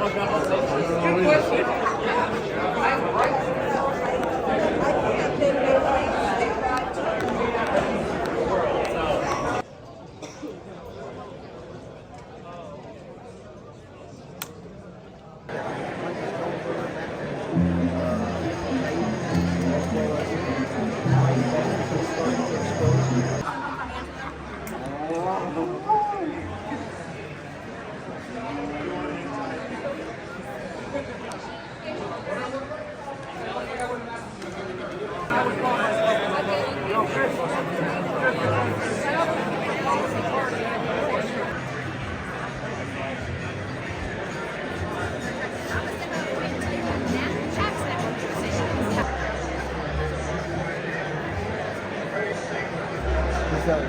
Good question.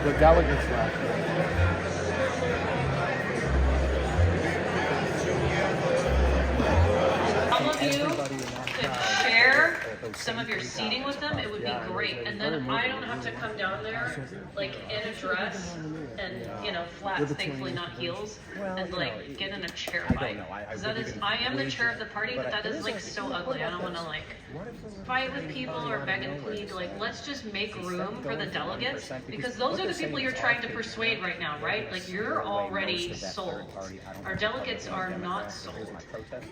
The delegates left. Some of you could share some of your seating with them, it would be great. And then I don't have to come down there like in a dress and, you know, flats, thankfully not heels, and like get in a chair fight. Because that is, I am the chair of the party, but that is like so ugly. I don't want to like fight with people or beg and plead. Like, let's just make room for the delegates, because those are the people you're trying to persuade right now, right? Like, you're already sold. Our delegates are not sold.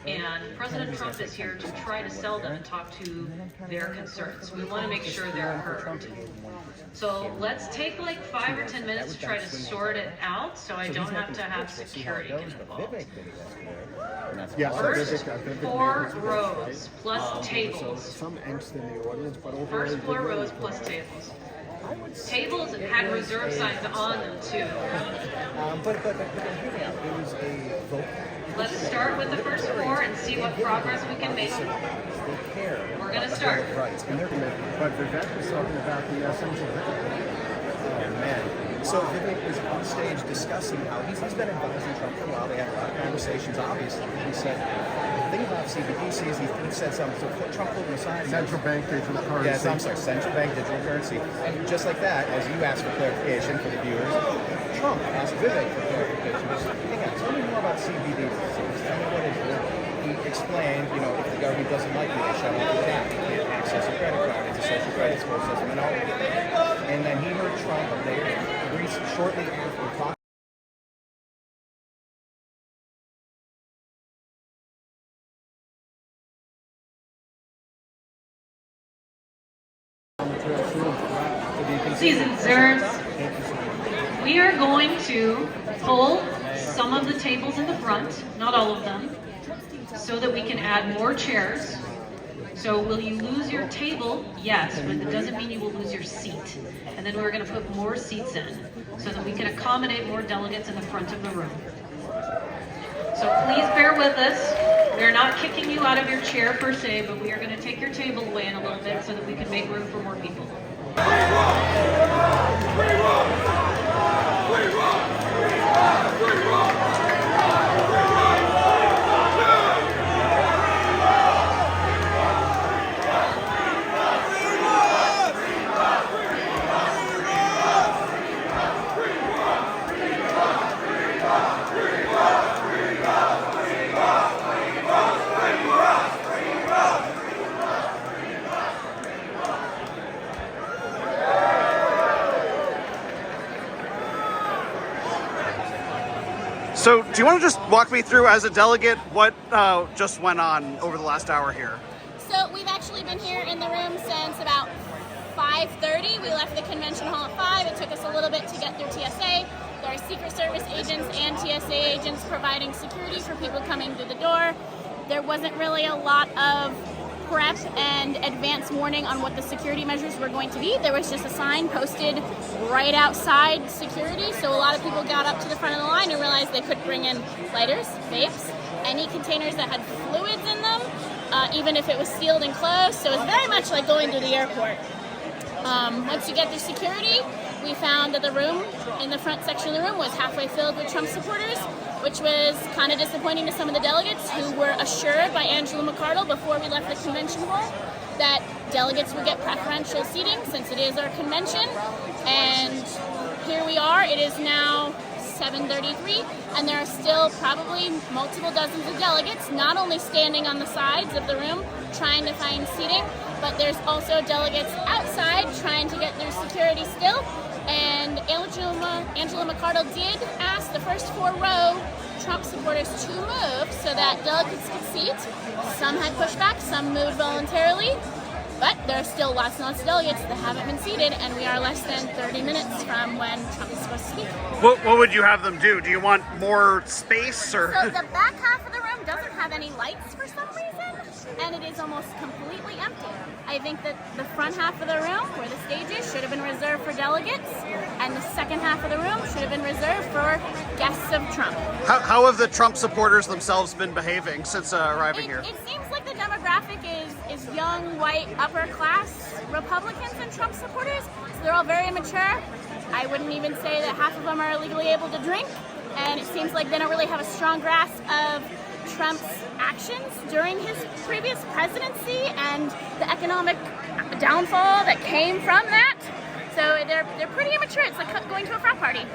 And President Trump is here to try to sell them and talk to their concerns. We want to make sure they're heard. So let's take like 5 or 10 minutes to try to sort it out so I don't have to have security get involved. First 4 rows plus tables. Some angst in the audience, but First 4 rows plus tables. Tables had reserve signs on them too. But hear me out. It was a vote. Let's start with the first 4 and see what progress we can make. We're going to start. Rights. And but Vivek was talking about the essence of it. Oh, man. So Vivek was on stage discussing how he's been advising Trump for a while. They had a lot of conversations, obviously. He said, the thing about CBDC is he said something, so put Trump on the side. Central bank digital currency. Yes, I'm sorry, central bank digital currency. And just like that, as you asked for clarification for the viewers, Trump asked Vivek for clarification. Hang on, tell me more about CBDC. Tell me what it is. He explained, you know, if the government doesn't like you, they shut off the tap. You can't access a credit card. It's a social credit score system and all of that. And then he heard Trump, they agreed shortly after talking. Seasoned sirs, we are going to pull some of the tables in the front, not all of them, so that we can add more chairs. So will you lose your table? Yes, but it doesn't mean you will lose your seat. And then we're going to put more seats in so that we can accommodate more delegates in the front of the room. So please bear with us. We're not kicking you out of your chair per se, but we are going to take your table away in a little bit so that we can make room for more people. So, do you want to just walk me through, as a delegate, what just went on over the last hour here? So, we've actually been here in the room since about 5:30. We left the convention hall at 5. It took us a little bit to get through TSA. There are Secret Service agents and TSA agents providing security for people coming through the door. There wasn't really a lot of prep and advance warning on what the security measures were going to be. There was just a sign posted right outside security, so a lot of people got up to the front of the line and realized they could bring in lighters, vapes, any containers that had fluids in them, even if it was sealed and closed. So it was very much like going to the airport. Once you get through security, we found that the room, in the front section of the room, was halfway filled with Trump supporters, which was kind of disappointing to some of the delegates who were assured by Angela McArdle before we left the convention hall that delegates would get preferential seating since it is our convention. And here we are. It is now 7:33, and there are still probably multiple dozens of delegates, not only standing on the sides of the room trying to find seating, but there's also delegates outside trying to get through security still. And Angela McArdle did ask the first 4-row Trump supporters to move so that delegates could seat. Some had pushback, some moved voluntarily, but there are still lots and lots of delegates that haven't been seated, and we are less than 30 minutes from when Trump is supposed to speak. What would you have them do? Do you want more space, or? So the back half of the room doesn't have any lights for some reason, and it is almost completely empty. I think that the front half of the room, where the stage is, should have been reserved for delegates, and the second half of the room should have been reserved for guests of Trump. How have the Trump supporters themselves been behaving since arriving here? It seems like the demographic is young, white, upper-class Republicans and Trump supporters, so they're all very immature. I wouldn't even say that half of them are legally able to drink, and it seems like they don't really have a strong grasp of Trump's actions during his previous presidency and the economic downfall that came from that. So they're pretty immature. It's like going to a frat party.